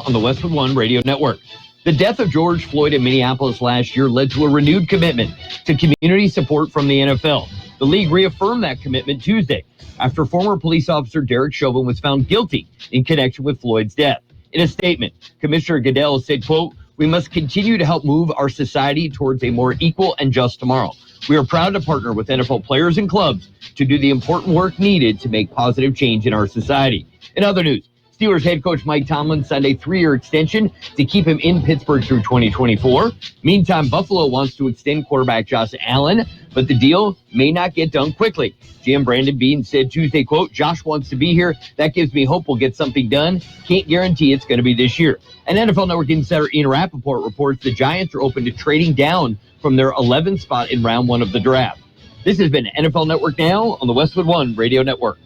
now on the Westwood One Radio Network. The death of George Floyd in Minneapolis last year led to a renewed commitment to community support from the NFL. The league reaffirmed that commitment Tuesday after former police officer Derek Chauvin was found guilty in connection with Floyd's death. In a statement, Commissioner Goodell said, quote, "We must continue to help move our society towards a more equal and just tomorrow. We are proud to partner with NFL players and clubs to do the important work needed to make positive change in our society." In other news, Steelers head coach Mike Tomlin signed a 3-year extension to keep him in Pittsburgh through 2024. Meantime, Buffalo wants to extend quarterback Josh Allen, but the deal may not get done quickly. GM Brandon Beane said Tuesday, quote, "Josh wants to be here. That gives me hope we'll get something done. Can't guarantee it's going to be this year." And NFL Network insider Ian Rappaport reports the Giants are open to trading down from their 11th spot in round 1 of the draft. This has been NFL Network Now on the Westwood One Radio Network.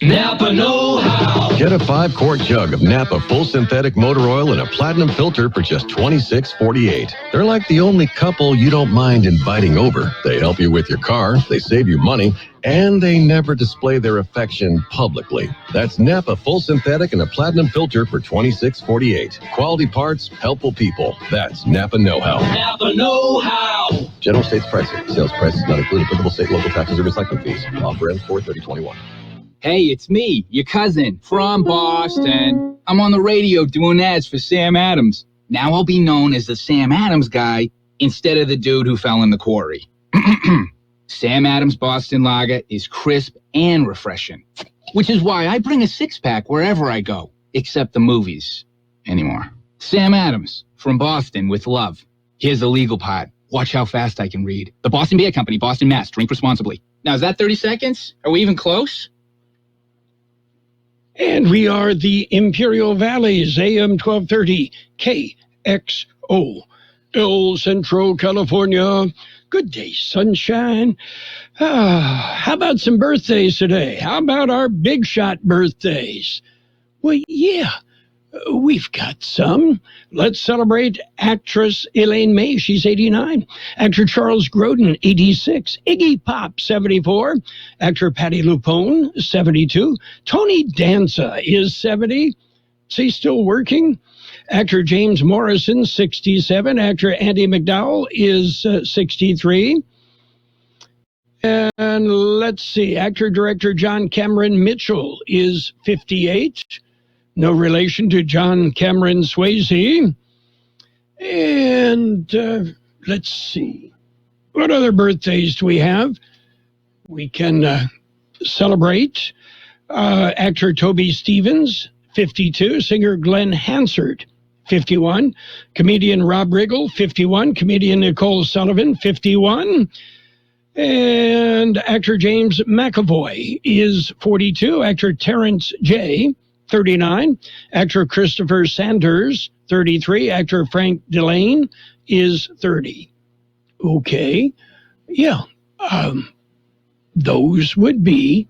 Napa know-how. Get a 5-quart jug of Napa full synthetic motor oil and a platinum filter for just $26.48. They're like the only couple you don't mind inviting over. They help you with your car, they save you money, and they never display their affection publicly. That's Napa full synthetic and a platinum filter for $26.48. Quality parts, helpful people. That's Napa know-how. Napa know-how. General States pricing. Sales prices not include applicable state, local taxes, or recycling fees. Offer ends 4/30/21. Hey, it's me, your cousin, from Boston. I'm on the radio doing ads for Sam Adams. Now I'll be known as the Sam Adams guy instead of the dude who fell in the quarry. Sam Adams Boston Lager is crisp and refreshing, which is why I bring a 6-pack wherever I go, except the movies anymore. Sam Adams, from Boston with love. Here's the legal part. Watch how fast I can read. The Boston Beer Company, Boston, Mass. Drink responsibly. Now, is that 30 seconds? Are we even close? And we are the Imperial Valley's AM 1230 KXO, El Centro, California. Good day, sunshine. How about some birthdays today? How about our big shot birthdays? Well, yeah, we've got some. Let's celebrate actress Elaine May. She's 89. Actor Charles Grodin, 86. Iggy Pop, 74. Actor Patti LuPone, 72. Tony Danza is 70. Is he still working? Actor James Morrison, 67. Actor Andy McDowell is 63. And let's see, actor-director John Cameron Mitchell is 58. No relation to John Cameron Swayze. And let's see. What other birthdays do we have? We can celebrate actor Toby Stevens, 52. Singer Glenn Hansard, 51. Comedian Rob Riggle, 51. Comedian Nicole Sullivan, 51. And actor James McAvoy is 42. Actor Terrence J., 39. Actor Christopher Sanders, 33. Actor Frank Delane is 30. Okay. Yeah. Those would be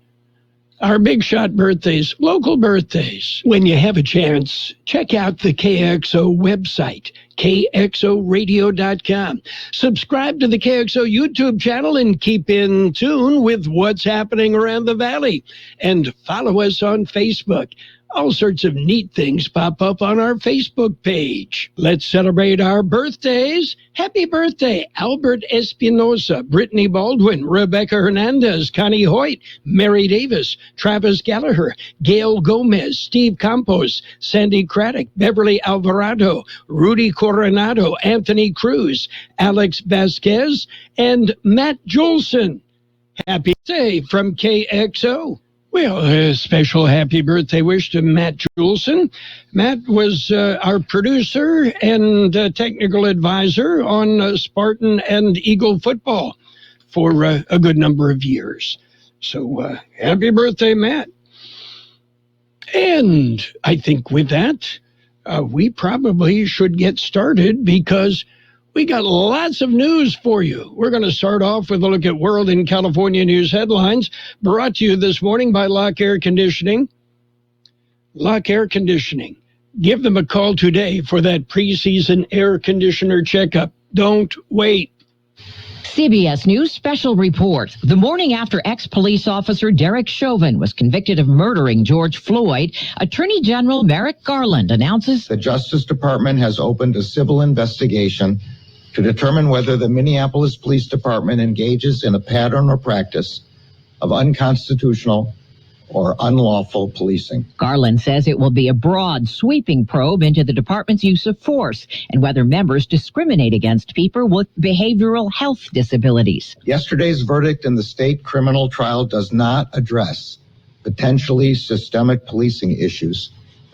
our big shot birthdays, local birthdays. When you have a chance, check out the KXO website, kxoradio.com. Subscribe to the KXO YouTube channel and keep in tune with what's happening around the valley. And follow us on Facebook. All sorts of neat things pop up on our Facebook page. Let's celebrate our birthdays. Happy birthday, Albert Espinosa, Brittany Baldwin, Rebecca Hernandez, Connie Hoyt, Mary Davis, Travis Gallagher, Gail Gomez, Steve Campos, Sandy Craddock, Beverly Alvarado, Rudy Coronado, Anthony Cruz, Alex Vasquez, and Matt Jolson. Happy birthday from KXO. Well, a special happy birthday wish to Matt Jolson. Matt was our producer and technical advisor on Spartan and Eagle football for a good number of years. So happy birthday, Matt. And I think with that, we probably should get started because we got lots of news for you. We're going to start off with a look at World and California news headlines, brought to you this morning by Lock Air Conditioning. Lock Air Conditioning. Give them a call today for that preseason air conditioner checkup. Don't wait. CBS News special report. The morning after ex-police officer Derek Chauvin was convicted of murdering George Floyd, Attorney General Merrick Garland announces the Justice Department has opened a civil investigation to determine whether the Minneapolis Police Department engages in a pattern or practice of unconstitutional or unlawful policing. Garland says it will be a broad, sweeping probe into the department's use of force and whether members discriminate against people with behavioral health disabilities. Yesterday's verdict in the state criminal trial does not address potentially systemic policing issues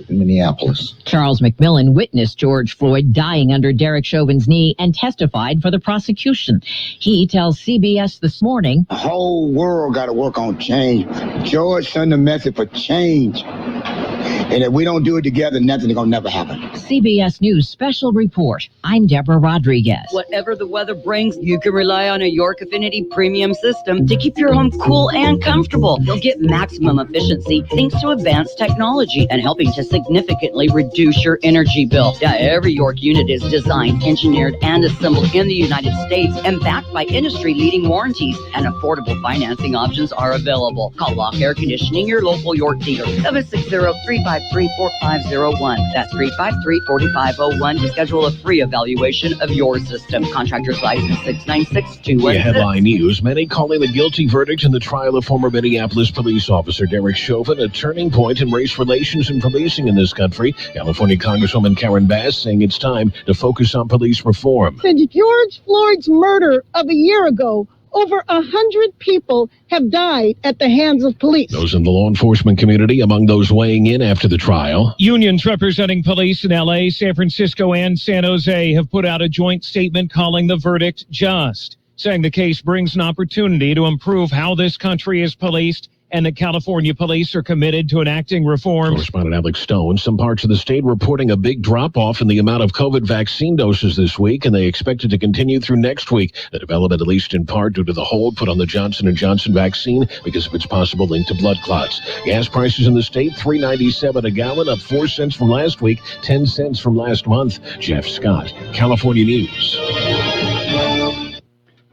in Minneapolis. Charles McMillan witnessed George Floyd dying under Derek Chauvin's knee and testified for the prosecution. He tells CBS this morning, the whole world got to work on change. George sent a message for change. And if we don't do it together, nothing's going to never happen. CBS News special report. I'm Deborah Rodriguez. Whatever the weather brings, you can rely on a York Affinity premium system to keep your home cool and comfortable. You'll get maximum efficiency thanks to advanced technology and helping to significantly reduce your energy bill. Yeah, every York unit is designed, engineered, and assembled in the United States and backed by industry-leading warranties, and affordable financing options are available. Call Lock Air Conditioning, your local York dealer, 760-353-4501. That's 353-4501 to schedule a free evaluation of your system. Contractor's license 696-216. Headline news, many calling the guilty verdict in the trial of former Minneapolis police officer Derek Chauvin a turning point in race relations and policing in this country. California Congresswoman Karen Bass saying it's time to focus on police reform. Since George Floyd's murder of a year ago, over 100 people have died at the hands of police. Those in the law enforcement community among those weighing in after the trial. Unions representing police in L.A., San Francisco, and San Jose have put out a joint statement calling the verdict just, saying the case brings an opportunity to improve how this country is policed and that California police are committed to enacting reforms. Correspondent Alex Stone, some parts of the state reporting a big drop-off in the amount of COVID vaccine doses this week, and they expect it to continue through next week. The development, at least in part, due to the hold put on the Johnson & Johnson vaccine because of its possible link to blood clots. Gas prices in the state, $3.97 a gallon, up 4 cents from last week, 10 cents from last month. Jeff Scott, California News.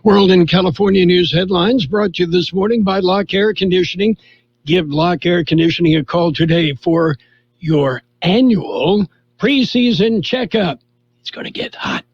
World and California News headlines brought to you this morning by Lock Air Conditioning. Give Lock Air Conditioning a call today for your annual preseason checkup. It's going to get hot.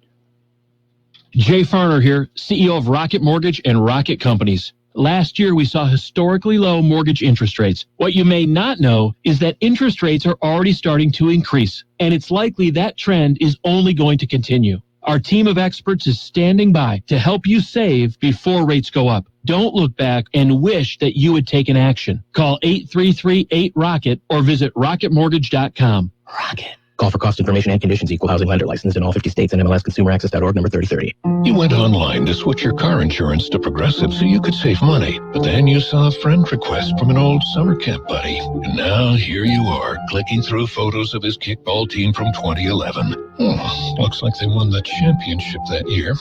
Jay Farner here, CEO of Rocket Mortgage and Rocket Companies. Last year, we saw historically low mortgage interest rates. What you may not know is that interest rates are already starting to increase, and it's likely that trend is only going to continue. Our team of experts is standing by to help you save before rates go up. Don't look back and wish that you had taken action. Call 833-8ROCKET or visit rocketmortgage.com. Rocket. Call for cost information and conditions. Equal housing lender licensed in all 50 states and MLSConsumerAccess.org number 3030. You went online to switch your car insurance to Progressive so you could save money. But then you saw a friend request from an old summer camp buddy. And now here you are, clicking through photos of his kickball team from 2011. Looks like they won the championship that year.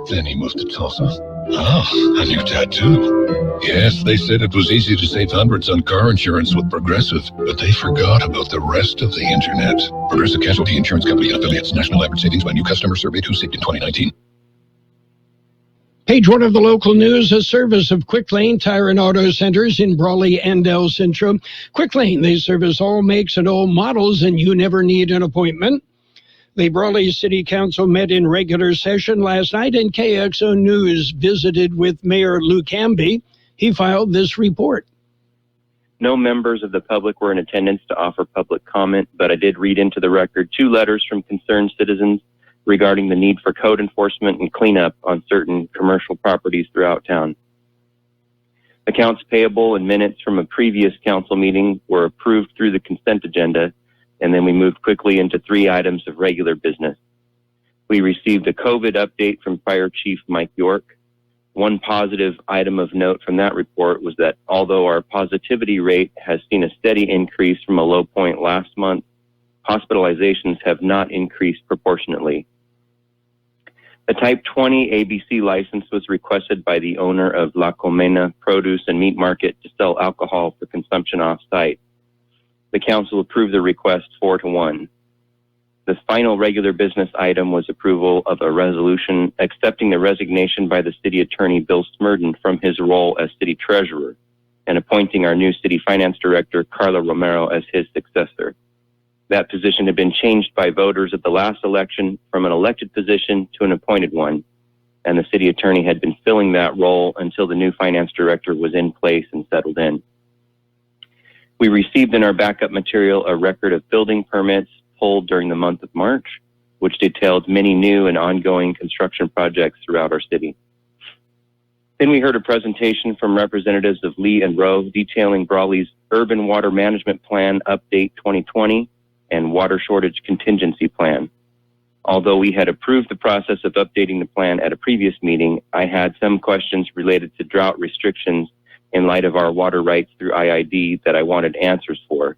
Then he moved to Tulsa. Oh, a new tattoo. Yes, they said it was easy to save hundreds on car insurance with Progressive, but they forgot about the rest of the internet. Progressive Casualty Insurance Company and affiliates. National average savings by new customer surveyed who saved in 2019. Page one of the local news, a service of Quick Lane Tire and Auto Centers in Brawley and El Centro. Quick Lane, they service all makes and all models, and you never need an appointment. The Brawley City Council met in regular session last night, and KXO News visited with Mayor Lou Camby. He filed this report. No members of the public were in attendance to offer public comment, but I did read into the record 2 letters from concerned citizens regarding the need for code enforcement and cleanup on certain commercial properties throughout town. Accounts payable and minutes from a previous council meeting were approved through the consent agenda, and then we moved quickly into 3 items of regular business. We received a COVID update from Fire Chief Mike York. One positive item of note from that report was that although our positivity rate has seen a steady increase from a low point last month, hospitalizations have not increased proportionately. A Type 20 ABC license was requested by the owner of La Comena Produce and Meat Market to sell alcohol for consumption off-site. The council approved the request 4-1. The final regular business item was approval of a resolution accepting the resignation by the city attorney, Bill Smurden, from his role as city treasurer and appointing our new city finance director, Carla Romero, as his successor. That position had been changed by voters at the last election from an elected position to an appointed one, and the city attorney had been filling that role until the new finance director was in place and settled in. We received in our backup material a record of building permits pulled during the month of March, which detailed many new and ongoing construction projects throughout our city. Then we heard a presentation from representatives of Lee and Rowe detailing Brawley's Urban Water Management Plan Update 2020 and Water Shortage Contingency Plan. Although we had approved the process of updating the plan at a previous meeting, I had some questions related to drought restrictions in light of our water rights through IID that I wanted answers for.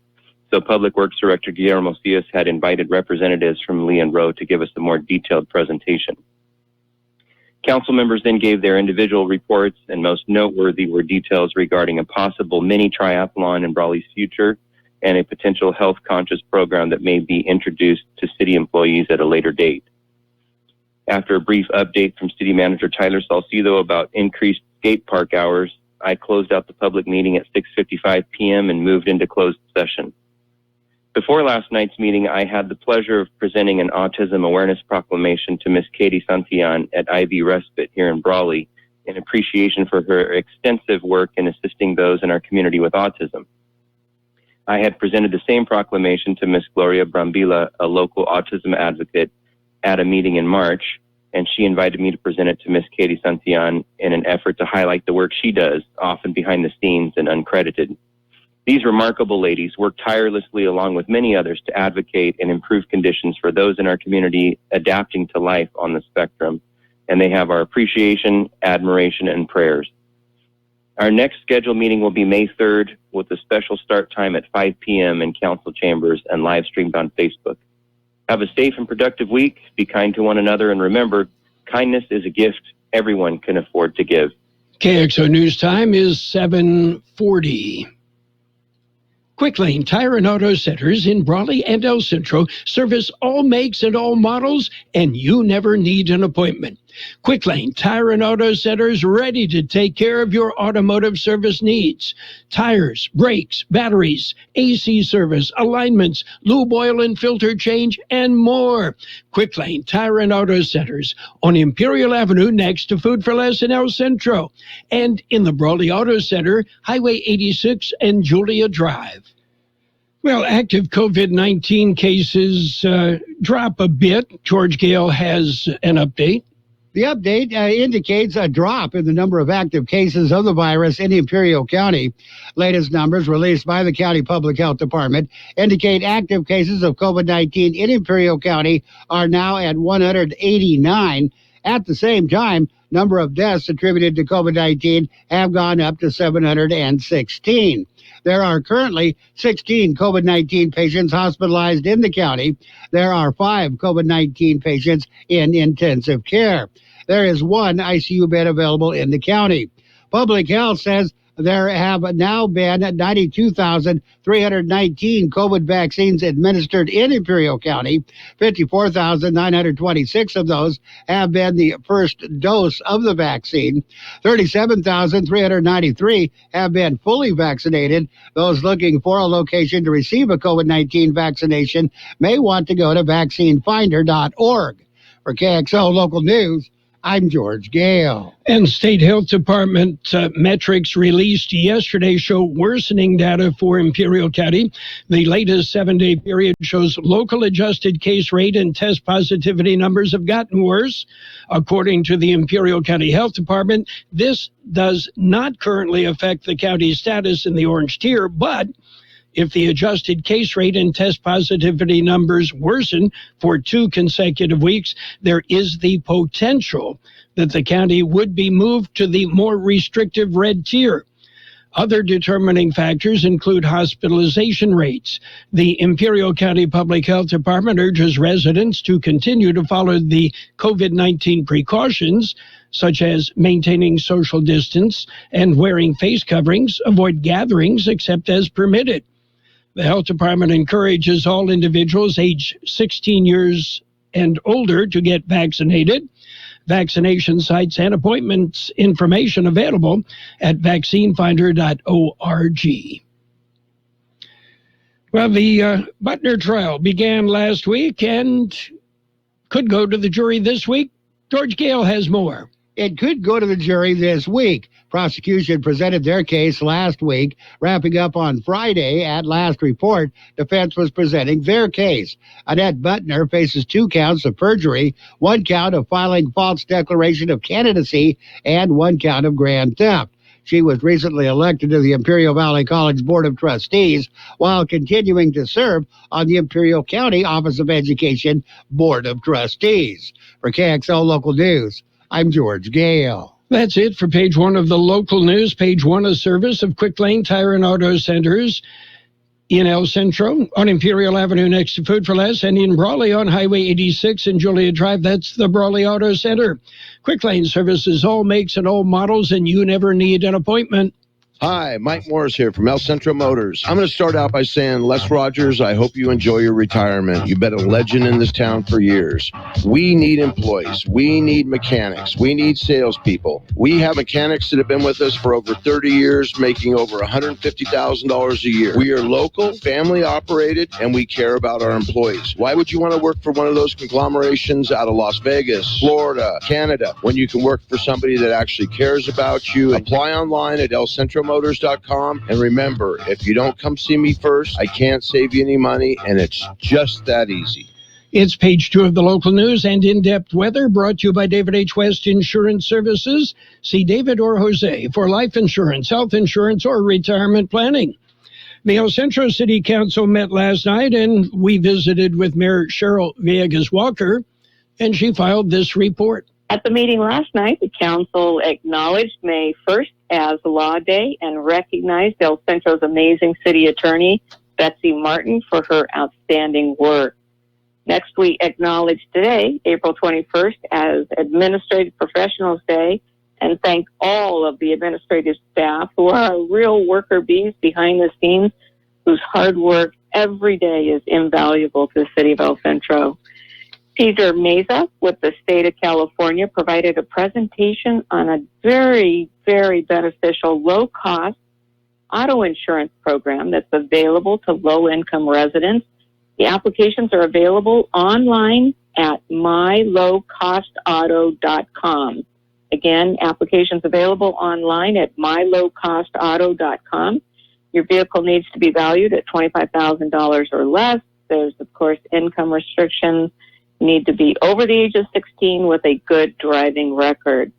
So Public Works Director Guillermo Cias had invited representatives from Lee and Rowe to give us a more detailed presentation. Council members then gave their individual reports, and most noteworthy were details regarding a possible mini triathlon in Brawley's future and a potential health-conscious program that may be introduced to city employees at a later date. After a brief update from City Manager Tyler Salcido about increased skate park hours, I closed out the public meeting at 6:55 p.m. and moved into closed session. Before last night's meeting, I had the pleasure of presenting an autism awareness proclamation to Ms. Katie Santillan at Ivy Respite here in Brawley in appreciation for her extensive work in assisting those in our community with autism. I had presented the same proclamation to Ms. Gloria Brambilla, a local autism advocate, at a meeting in March, and she invited me to present it to Ms. Katie Santillan in an effort to highlight the work she does, often behind the scenes and uncredited. These remarkable ladies work tirelessly along with many others to advocate and improve conditions for those in our community adapting to life on the spectrum, and they have our appreciation, admiration, and prayers. Our next scheduled meeting will be May 3rd with a special start time at 5 p.m. in council chambers and live streamed on Facebook. Have a safe and productive week. Be kind to one another, and remember, kindness is a gift everyone can afford to give. KXO News Time is 7:40. Quick Lane Tire and Auto Centers in Brawley and El Centro service all makes and all models, and you never need an appointment. Quick Lane Tire and Auto Centers ready to take care of your automotive service needs. Tires, brakes, batteries, AC service, alignments, lube oil and filter change, and more. Quick Lane Tire and Auto Centers on Imperial Avenue next to Food for Less in El Centro, and in the Brawley Auto Center, Highway 86 and Julia Drive. Well, active COVID-19 cases drop a bit. George Gale has an update. The update indicates a drop in the number of active cases of the virus in Imperial County. Latest numbers released by the County Public Health Department indicate active cases of COVID-19 in Imperial County are now at 189. At the same time, number of deaths attributed to COVID-19 have gone up to 716. There are currently 16 COVID-19 patients hospitalized in the county. There are 5 COVID-19 patients in intensive care. There is 1 ICU bed available in the county. Public Health says there have now been 92,319 COVID vaccines administered in Imperial County. 54,926 of those have been the first dose of the vaccine. 37,393 have been fully vaccinated. Those looking for a location to receive a COVID-19 vaccination may want to go to vaccinefinder.org. For KXO Local News, I'm George Gale. And State Health Department metrics released yesterday show worsening data for Imperial County. The latest 7-day period shows local adjusted case rate and test positivity numbers have gotten worse. According to the Imperial County Health Department, this does not currently affect the county's status in the orange tier, but if the adjusted case rate and test positivity numbers worsen for 2 consecutive weeks, there is the potential that the county would be moved to the more restrictive red tier. Other determining factors include hospitalization rates. The Imperial County Public Health Department urges residents to continue to follow the COVID-19 precautions, such as maintaining social distance and wearing face coverings, avoid gatherings except as permitted. The health department encourages all individuals age 16 years and older to get vaccinated. Vaccination sites and appointments information available at vaccinefinder.org. Well, the Butner trial began last week and could go to the jury this week. George Gale has more. It could go to the jury this week. Prosecution presented their case last week. Wrapping up on Friday at last report, defense was presenting their case. Annette Butner faces 2 counts of perjury, 1 count of filing false declaration of candidacy, and 1 count of grand theft. She was recently elected to the Imperial Valley College Board of Trustees while continuing to serve on the Imperial County Office of Education Board of Trustees. For KXL Local News, I'm George Gale. That's it for page 1 of the local news. Page 1, a service of Quick Lane Tire and Auto Centers in El Centro, on Imperial Avenue next to Food for Less, and in Brawley on Highway 86 and Julia Drive. That's the Brawley Auto Center. Quick Lane services all makes and all models, and you never need an appointment. Hi, Mike Morris here from El Centro Motors. I'm going to start out by saying, Les Rogers, I hope you enjoy your retirement. You've been a legend in this town for years. We need employees. We need mechanics. We need salespeople. We have mechanics that have been with us for over 30 years, making over $150,000 a year. We are local, family operated, and we care about our employees. Why would you want to work for one of those conglomerations out of Las Vegas, Florida, Canada, when you can work for somebody that actually cares about you? Apply online at elcentromotors.com. And remember, if you don't come see me first, I can't save you any money, and it's just that easy. It's page 2 of the local news and in-depth weather, brought to you by David H. West Insurance Services. See David or Jose for life insurance, health insurance, or retirement planning. The El Centro City Council met last night, and we visited with Mayor Cheryl Villegas-Walker, and she filed this report. At the meeting last night, the council acknowledged May 1st as Law Day and recognized El Centro's amazing city attorney, Betsy Martin, for her outstanding work. Next, we acknowledge today, April 21st, as Administrative Professionals Day, and thank all of the administrative staff who are real worker bees behind the scenes, whose hard work every day is invaluable to the city of El Centro. Cesar Meza with the state of California provided a presentation on a very, very beneficial low-cost auto insurance program that's available to low-income residents. The applications are available online at mylowcostauto.com. Again, applications available online at mylowcostauto.com. Your vehicle needs to be valued at $25,000 or less. There's, of course, income restrictions. You need to be over the age of 16 with a good driving record.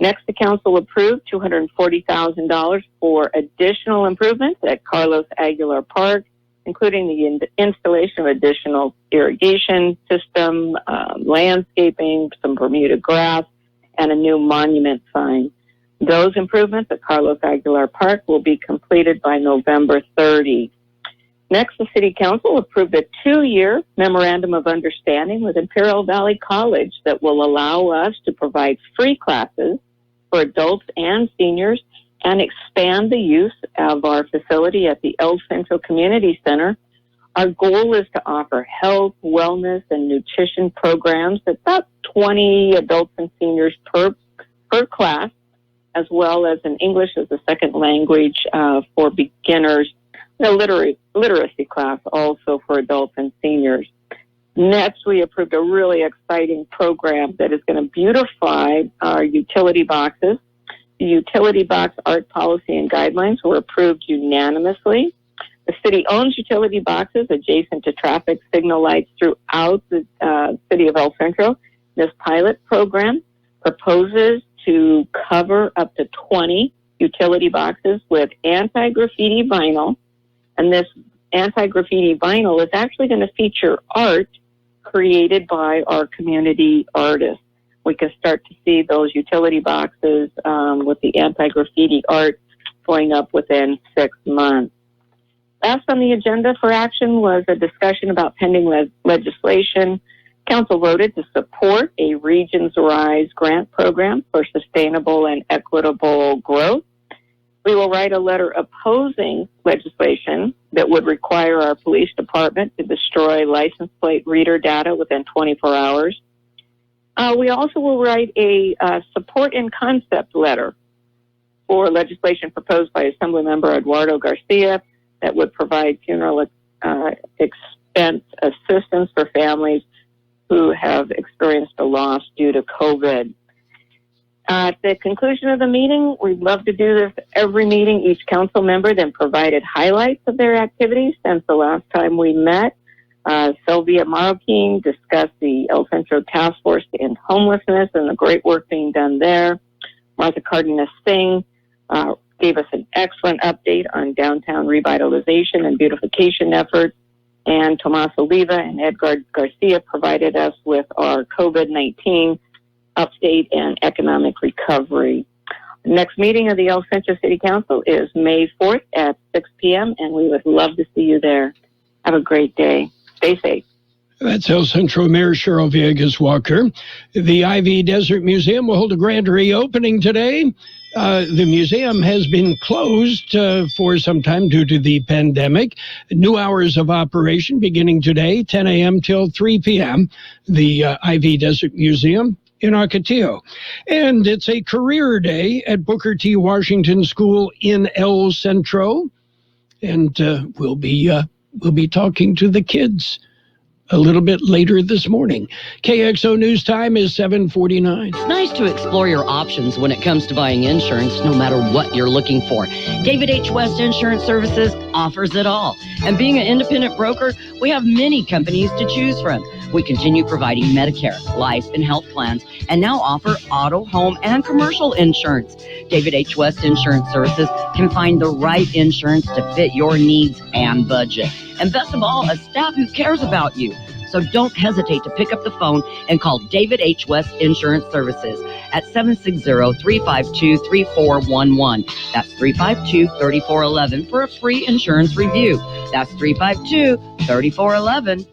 Next, the council approved $240,000 for additional improvements at Carlos Aguilar Park, including the installation of additional irrigation system, landscaping, some Bermuda grass, and a new monument sign. Those improvements at Carlos Aguilar Park will be completed by November 30. Next, the City Council approved a 2-year memorandum of understanding with Imperial Valley College that will allow us to provide free classes for adults and seniors and expand the use of our facility at the El Centro Community Center. Our goal is to offer health, wellness, and nutrition programs at about 20 adults and seniors per class, as well as an English as a second language for beginners, a literacy class also for adults and seniors. Next, we approved a really exciting program that is going to beautify our utility boxes. The utility box art policy and guidelines were approved unanimously. The city owns utility boxes adjacent to traffic signal lights throughout the city of El Centro. This pilot program proposes to cover up to 20 utility boxes with anti-graffiti vinyl. And this anti-graffiti vinyl is actually going to feature art created by our community artists. We can start to see those utility boxes with the anti-graffiti art going up within 6 months. Last on the agenda for action was a discussion about pending legislation. Council voted to support a Regions Rise grant program for sustainable and equitable growth. We will write a letter opposing legislation that would require our police department to destroy license plate reader data within 24 hours. We also will write a support and concept letter for legislation proposed by Assemblymember Eduardo Garcia that would provide funeral expense assistance for families who have experienced a loss due to COVID. At the conclusion of the meeting, we'd love to do this every meeting. Each council member then provided highlights of their activities since the last time we met. Sylvia Marroquin discussed the El Centro Task Force to End Homelessness and the great work being done there. Martha Cardenas Singh gave us an excellent update on downtown revitalization and beautification efforts. And Tomas Oliva and Edgar Garcia provided us with our COVID-19 update and economic recovery. The next meeting of the El Centro City Council is May 4th at 6 p.m., and we would love to see you there. Have a great day. Stay safe. That's El Centro Mayor Cheryl Villegas Walker. The Ivy Desert Museum will hold a grand reopening today. The museum has been closed for some time due to the pandemic. New hours of operation beginning today, 10 a.m. till 3 p.m. The Ivy Desert Museum in Ocotillo. And it's a career day at Booker T. Washington School in El Centro. And we'll be talking to the kids a little bit later this morning. KXO News Time is 7:49. It's nice to explore your options when it comes to buying insurance, no matter what you're looking for. David H. West Insurance Services offers it all. And being an independent broker, we have many companies to choose from. We continue providing Medicare, life, and health plans, and now offer auto, home, and commercial insurance. David H. West Insurance Services can find the right insurance to fit your needs and budget. And best of all, a staff who cares about you. So don't hesitate to pick up the phone and call David H. West Insurance Services at 760-352-3411. That's 352-3411 for a free insurance review. That's 352-3411.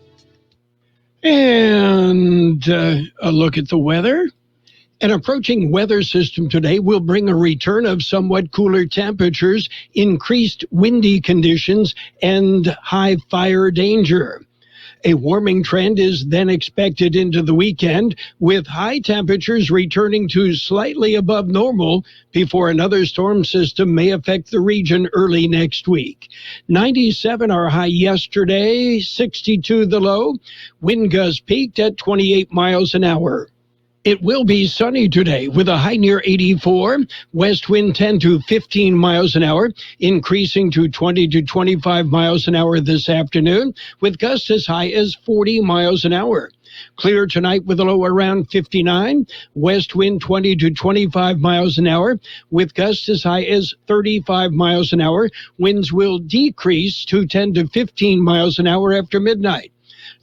And a look at the weather. An approaching weather system today will bring a return of somewhat cooler temperatures, increased windy conditions, and high fire danger. A warming trend is then expected into the weekend, with high temperatures returning to slightly above normal before another storm system may affect the region early next week. 97 our high yesterday, 62 the low. Wind gusts peaked at 28 miles an hour. It will be sunny today with a high near 84, west wind 10 to 15 miles an hour, increasing to 20 to 25 miles an hour this afternoon, with gusts as high as 40 miles an hour. Clear tonight with a low around 59, west wind 20 to 25 miles an hour, with gusts as high as 35 miles an hour. Winds will decrease to 10 to 15 miles an hour after midnight.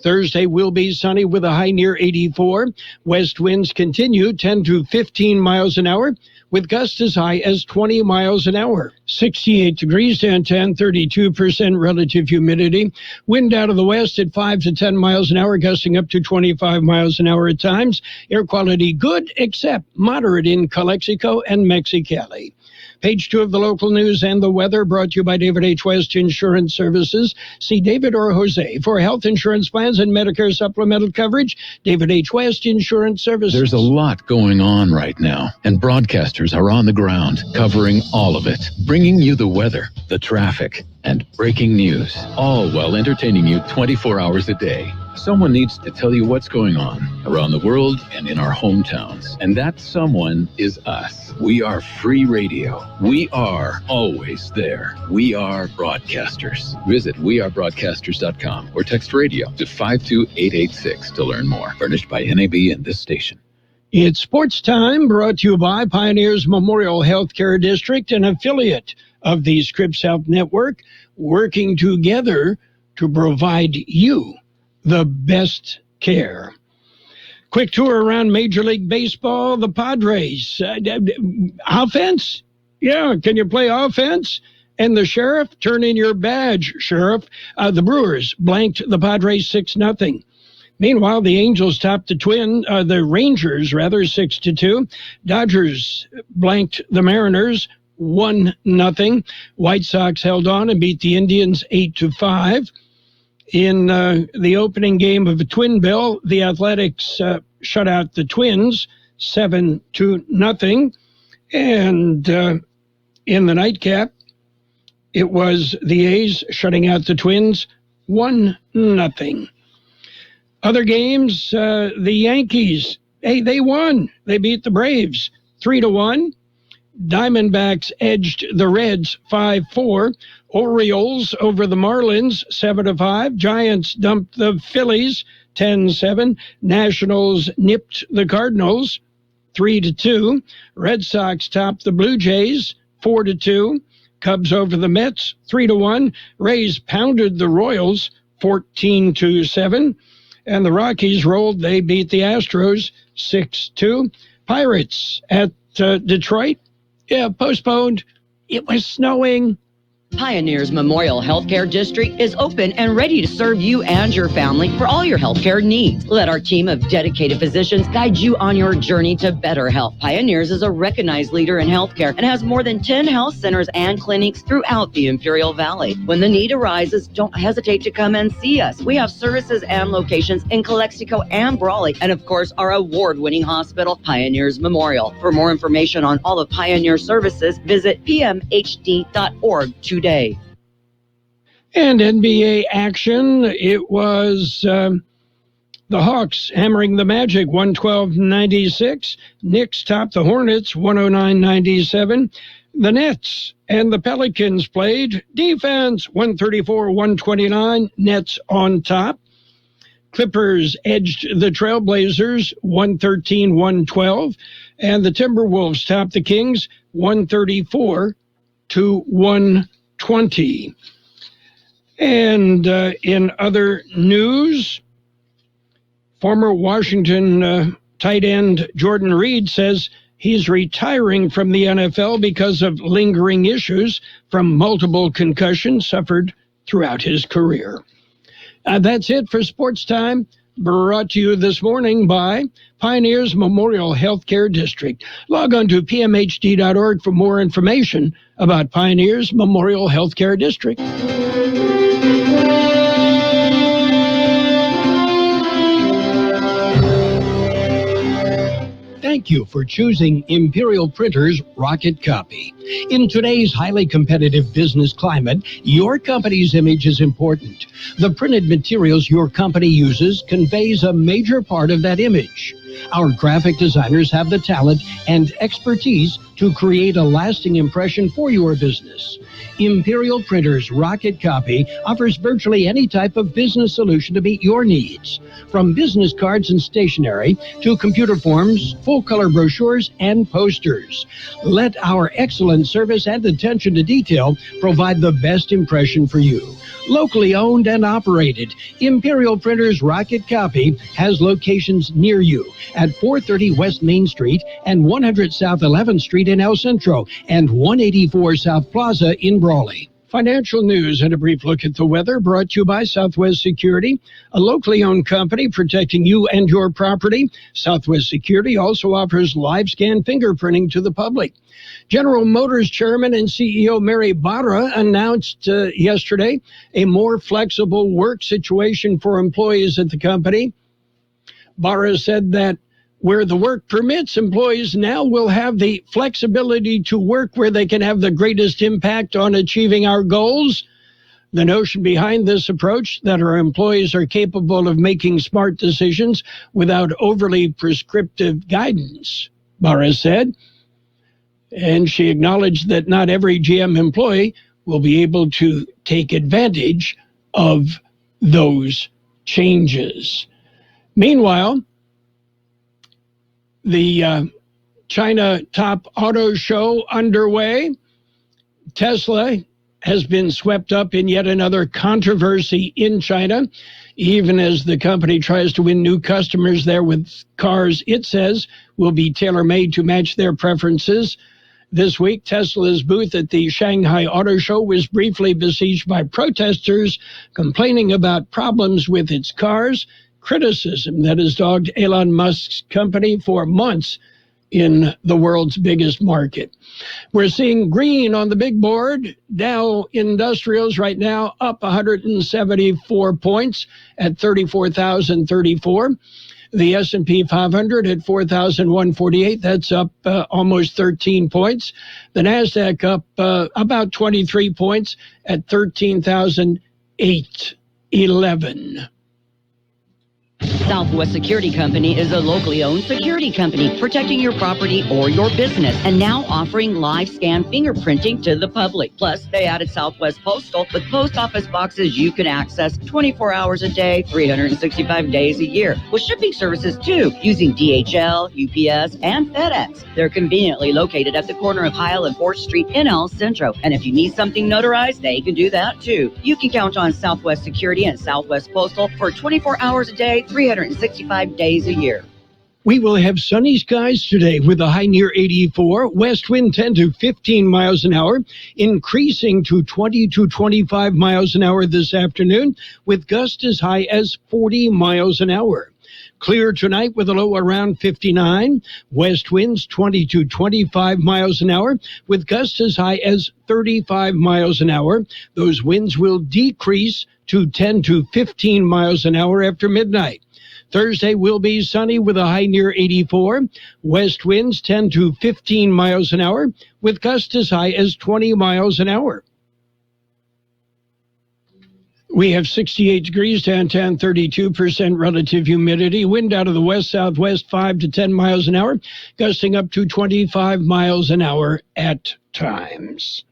Thursday will be sunny with a high near 84. West winds continue 10 to 15 miles an hour, with gusts as high as 20 miles an hour. 68 degrees downtown, 32% relative humidity. Wind out of the west at 5 to 10 miles an hour, gusting up to 25 miles an hour at times. Air quality good, except moderate in Calexico and Mexicali. Page 2 of the local news and the weather brought to you by David H. West Insurance Services. See David or Jose for health insurance plans and Medicare supplemental coverage. David H. West Insurance Services. There's a lot going on right now, and broadcasters are on the ground covering all of it, bringing you the weather, the traffic, and breaking news, all while entertaining you 24 hours a day. Someone needs to tell you what's going on around the world and in our hometowns. And that someone is us. We are free radio. We are always there. We are broadcasters. Visit wearebroadcasters.com or text radio to 52886 to learn more. Furnished by NAB and this station. It's sports time, brought to you by Pioneers Memorial Healthcare District, an affiliate of the Scripps Health Network, working together to provide you the best care. Quick tour around Major League Baseball. The Padres. Offense? Yeah, can you play offense? And the Sheriff, turn in your badge, Sheriff. The Brewers blanked the Padres 6-0. Meanwhile, the Angels topped the Rangers, 6-2. Dodgers blanked the Mariners 1-0. White Sox held on and beat the Indians 8-5. In the opening game of a twin bill, the Athletics shut out the Twins 7-0. And in the nightcap, it was the A's shutting out the Twins 1-0. Other games, the Yankees, they won. They beat the Braves 3-1. Diamondbacks edged the Reds 5-4. Orioles over the Marlins 7-5. Giants dumped the Phillies 10-7. Nationals nipped the Cardinals 3-2. Red Sox topped the Blue Jays 4-2. Cubs over the Mets 3-1. Rays pounded the Royals 14-7. And the Rockies rolled. They beat the Astros 6-2. Pirates at Detroit. Yeah, postponed. It was snowing. Pioneers Memorial Healthcare District is open and ready to serve you and your family for all your healthcare needs. Let our team of dedicated physicians guide you on your journey to better health. Pioneers is a recognized leader in healthcare and has more than 10 health centers and clinics throughout the Imperial Valley. When the need arises, don't hesitate to come and see us. We have services and locations in Calexico and Brawley, and of course, our award-winning hospital, Pioneers Memorial. For more information on all of Pioneer services, visit pmhd.org today. And NBA action, it was the Hawks hammering the Magic 112-96. Knicks topped the Hornets 109-97. The Nets and the Pelicans played defense 134-129. Nets on top. Clippers edged the Trailblazers 113-112. And the Timberwolves topped the Kings 134-120. And in other news, former Washington tight end Jordan Reed says he's retiring from the NFL because of lingering issues from multiple concussions suffered throughout his career. That's it for Sports Time, brought to you this morning by Pioneers Memorial Healthcare District. Log on to pmhd.org for more information about Pioneers Memorial Healthcare District. Thank you for choosing Imperial Printers Rocket Copy. In today's highly competitive business climate, your company's image is important. The printed materials your company uses conveys a major part of that image. Our graphic designers have the talent and expertise to create a lasting impression for your business. Imperial Printers Rocket Copy offers virtually any type of business solution to meet your needs, from business cards and stationery to computer forms, full-color brochures, and posters. Let our excellent service and attention to detail provide the best impression for you. Locally owned and operated, Imperial Printers Rocket Copy has locations near you at 430 West Main Street and 100 South 11th Street in El Centro and 184 South Plaza in Brawley. Financial news and a brief look at the weather brought to you by Southwest Security, a locally owned company protecting you and your property. Southwest Security also offers live scan fingerprinting to the public. General Motors Chairman and CEO Mary Barra announced yesterday a more flexible work situation for employees at the company. Barra said that where the work permits, employees now will have the flexibility to work where they can have the greatest impact on achieving our goals. The notion behind this approach, that our employees are capable of making smart decisions without overly prescriptive guidance, Barra said. And she acknowledged that not every GM employee will be able to take advantage of those changes. Meanwhile, the China Top Auto Show underway. Tesla has been swept up in yet another controversy in China, even as the company tries to win new customers there with cars it says will be tailor-made to match their preferences. This week, Tesla's booth at the Shanghai Auto Show was briefly besieged by protesters complaining about problems with its cars, criticism that has dogged Elon Musk's company for months in the world's biggest market. We're seeing green on the big board. Dow Industrials right now up 174 points at 34,034. The S&P 500 at 4,148. That's up almost 13 points. The NASDAQ up about 23 points at 13,811. Southwest Security Company is a locally owned security company protecting your property or your business and now offering live scan fingerprinting to the public. Plus, they added Southwest Postal with post office boxes you can access 24 hours a day, 365 days a year, with shipping services too, using DHL, UPS, and FedEx. They're conveniently located at the corner of Heil and 4th Street in El Centro. And if you need something notarized, they can do that too. You can count on Southwest Security and Southwest Postal for 24 hours a day, 365 days a year. We will have sunny skies today with a high near 84, west wind 10 to 15 miles an hour, increasing to 20 to 25 miles an hour this afternoon, with gusts as high as 40 miles an hour. Clear tonight with a low around 59, west winds 20 to 25 miles an hour, with gusts as high as 35 miles an hour. Those winds will decrease to 10 to 15 miles an hour after midnight. Thursday will be sunny with a high near 84. West winds 10 to 15 miles an hour, with gusts as high as 20 miles an hour. We have 68 degrees downtown, 32% relative humidity. Wind out of the west-southwest 5 to 10 miles an hour, gusting up to 25 miles an hour at times.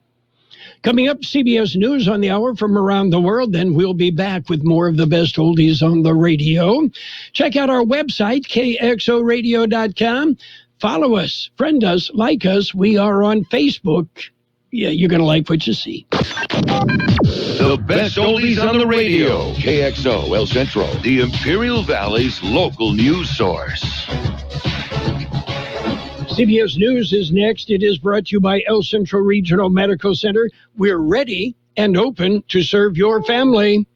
Coming up, CBS News on the hour from around the world. Then we'll be back with more of the best oldies on the radio. Check out our website, kxoradio.com. Follow us, friend us, like us. We are on Facebook. Yeah, you're going to like what you see. The best oldies on the radio. KXO El Centro, the Imperial Valley's local news source. CBS News is next. It is brought to you by El Centro Regional Medical Center. We're ready and open to serve your family.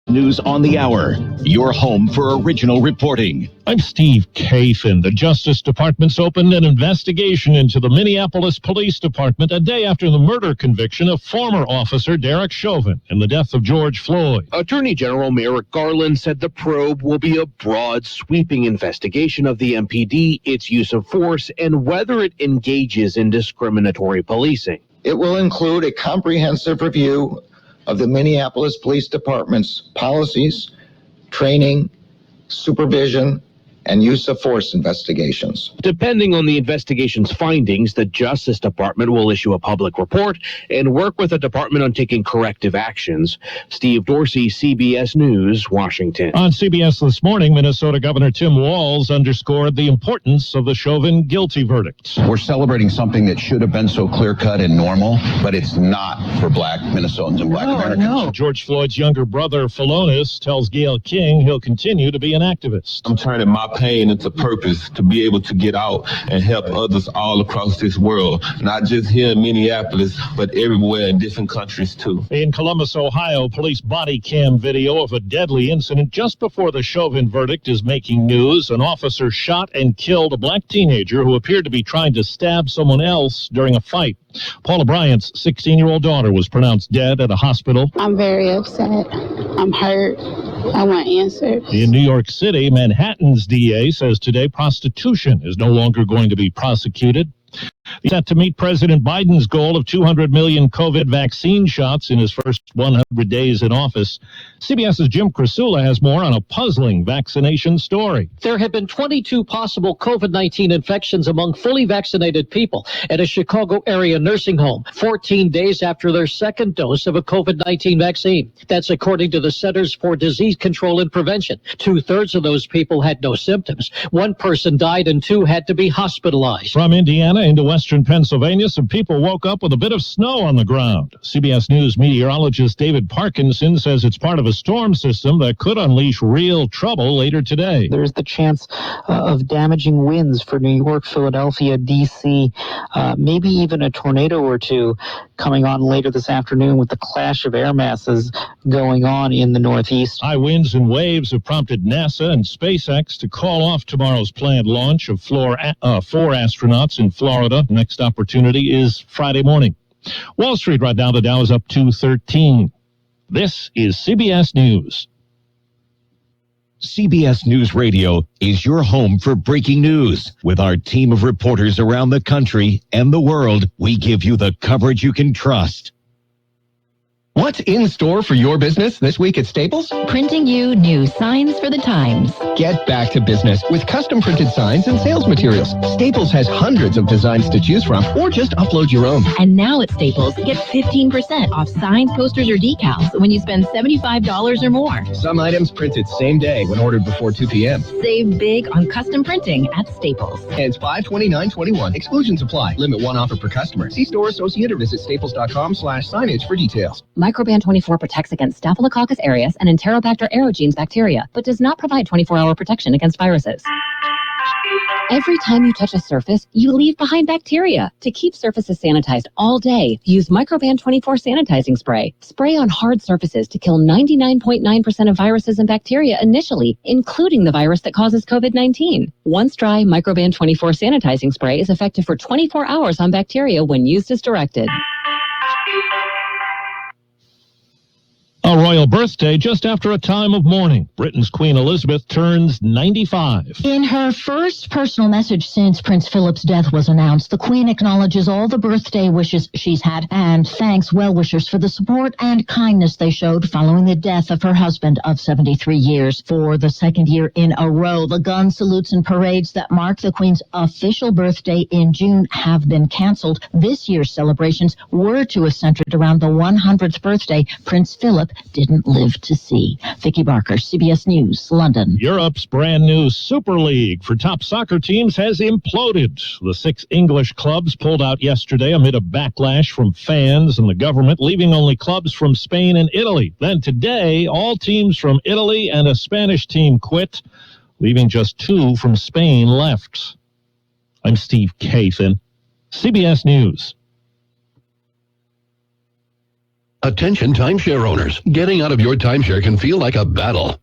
News on the hour, your home for original reporting. I'm Steve Kafin. The Justice Department's opened an investigation into the Minneapolis Police Department a day after the murder conviction of former officer Derek Chauvin in the death of George Floyd. Attorney General Merrick Garland said the probe will be a broad, sweeping investigation of the MPD, its use of force, and whether it engages in discriminatory policing. It will include a comprehensive review of the Minneapolis Police Department's policies, training, supervision, and use of force investigations. Depending on the investigation's findings, the Justice Department will issue a public report and work with the department on taking corrective actions. Steve Dorsey, CBS News, Washington. On CBS This Morning, Minnesota Governor Tim Walz underscored the importance of the Chauvin guilty verdict. We're celebrating something that should have been so clear-cut and normal, but it's not for black Minnesotans and black Americans. No. George Floyd's younger brother, Philonis, tells Gale King he'll continue to be an activist. I'm turning my pain into purpose to be able to get out and help others all across this world, not just here in Minneapolis, but everywhere in different countries too. In Columbus, Ohio, police body cam video of a deadly incident just before the Chauvin verdict is making news. An officer shot and killed a black teenager who appeared to be trying to stab someone else during a fight. Paula Bryant's 16-year-old daughter was pronounced dead at a hospital. I'm very upset. I'm hurt. I want answers. In New York City, Manhattan's DA says today prostitution is no longer going to be prosecuted. He's set to meet President Biden's goal of 200 million COVID vaccine shots in his first 100 days in office. CBS's Jim Krasula has more on a puzzling vaccination story. There have been 22 possible COVID-19 infections among fully vaccinated people at a Chicago area nursing home, 14 days after their second dose of a COVID-19 vaccine. That's according to the Centers for Disease Control and Prevention. 2/3 of those people had no symptoms. One person died and 2 had to be hospitalized. From Indiana into West western Pennsylvania, some people woke up with a bit of snow on the ground. CBS News meteorologist David Parkinson says it's part of a storm system that could unleash real trouble later today. There's the chance of damaging winds for New York, Philadelphia, D.C., maybe even a tornado or two coming on later this afternoon with the clash of air masses going on in the Northeast. High winds and waves have prompted NASA and SpaceX to call off tomorrow's planned launch of 4 astronauts in Florida. Next opportunity is Friday morning. Wall Street right now, the Dow is up 213. This is CBS News. CBS News Radio is your home for breaking news. With our team of reporters around the country and the world, we give you the coverage you can trust. What's in store for your business this week at Staples? Printing you new signs for the times. Get back to business with custom printed signs and sales materials. Staples has hundreds of designs to choose from, or just upload your own. And now at Staples, get 15% off signs, posters, or decals when you spend $75 or more. Some items printed same day when ordered before 2 p.m. Save big on custom printing at Staples. Ends 5/29/21. Exclusions apply. Limit one offer per customer. See store associate or visit staples.com/signage for details. Microban 24 protects against Staphylococcus aureus and Enterobacter aerogenes bacteria, but does not provide 24-hour protection against viruses. Every time you touch a surface, you leave behind bacteria. To keep surfaces sanitized all day, use Microban 24 sanitizing spray. Spray on hard surfaces to kill 99.9% of viruses and bacteria initially, including the virus that causes COVID-19. Once dry, Microban 24 sanitizing spray is effective for 24 hours on bacteria when used as directed. A royal birthday just after a time of mourning. Britain's Queen Elizabeth turns 95. In her first personal message since Prince Philip's death was announced, the Queen acknowledges all the birthday wishes she's had and thanks well-wishers for the support and kindness they showed following the death of her husband of 73 years. For the second year in a row, the gun salutes and parades that mark the Queen's official birthday in June have been canceled. This year's celebrations were to have centered around the 100th birthday Prince Philip didn't live to see. Vicky Barker, CBS News, London. Europe's brand new Super League for top soccer teams has imploded. The 6 English clubs pulled out yesterday amid a backlash from fans and the government, leaving only clubs from Spain and Italy. Then today, all teams from Italy and a Spanish team quit, leaving just 2 from Spain left. I'm Steve Kathan, CBS News. Attention timeshare owners. Getting out of your timeshare can feel like a battle.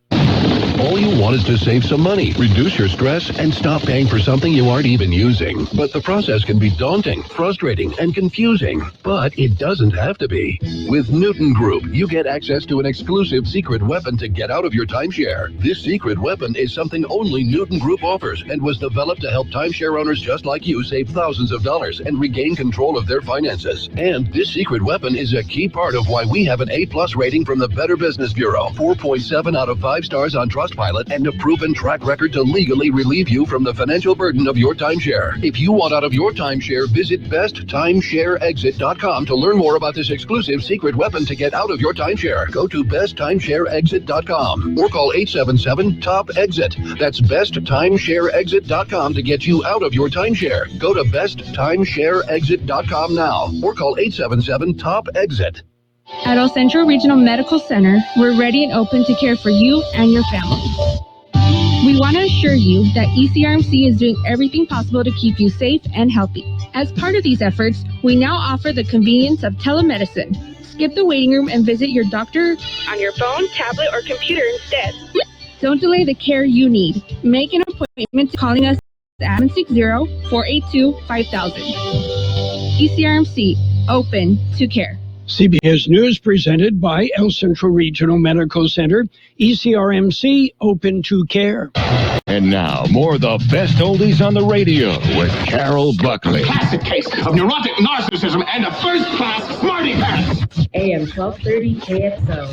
All you want is to save some money, reduce your stress, and stop paying for something you aren't even using. But the process can be daunting, frustrating, and confusing. But it doesn't have to be. With Newton Group, you get access to an exclusive secret weapon to get out of your timeshare. This secret weapon is something only Newton Group offers and was developed to help timeshare owners just like you save thousands of dollars and regain control of their finances. And this secret weapon is a key part of why we have an A+ rating from the Better Business Bureau, 4.7 out of 5 stars on Trustpilot, and a proven track record to legally relieve you from the financial burden of your timeshare. If you want out of your timeshare, visit besttimeshareexit.com to learn more about this exclusive secret weapon to get out of your timeshare. Go to besttimeshareexit.com or call 877-TOP-EXIT. That's besttimeshareexit.com to get you out of your timeshare. Go to besttimeshareexit.com now or call 877-TOP-EXIT. At El Centro Regional Medical Center, we're ready and open to care for you and your family. We want to assure you that ECRMC is doing everything possible to keep you safe and healthy. As part of these efforts, we now offer the convenience of telemedicine. Skip the waiting room and visit your doctor on your phone, tablet, or computer instead. Don't delay the care you need. Make an appointment calling us at 760-482-5000. ECRMC, open to care. CBS News presented by El Centro Regional Medical Center, ECRMC, open to care. And now, more of the best oldies on the radio with Carroll Buckley. Classic case of neurotic narcissism and a first-class smarty pants. AM 1230 KXO.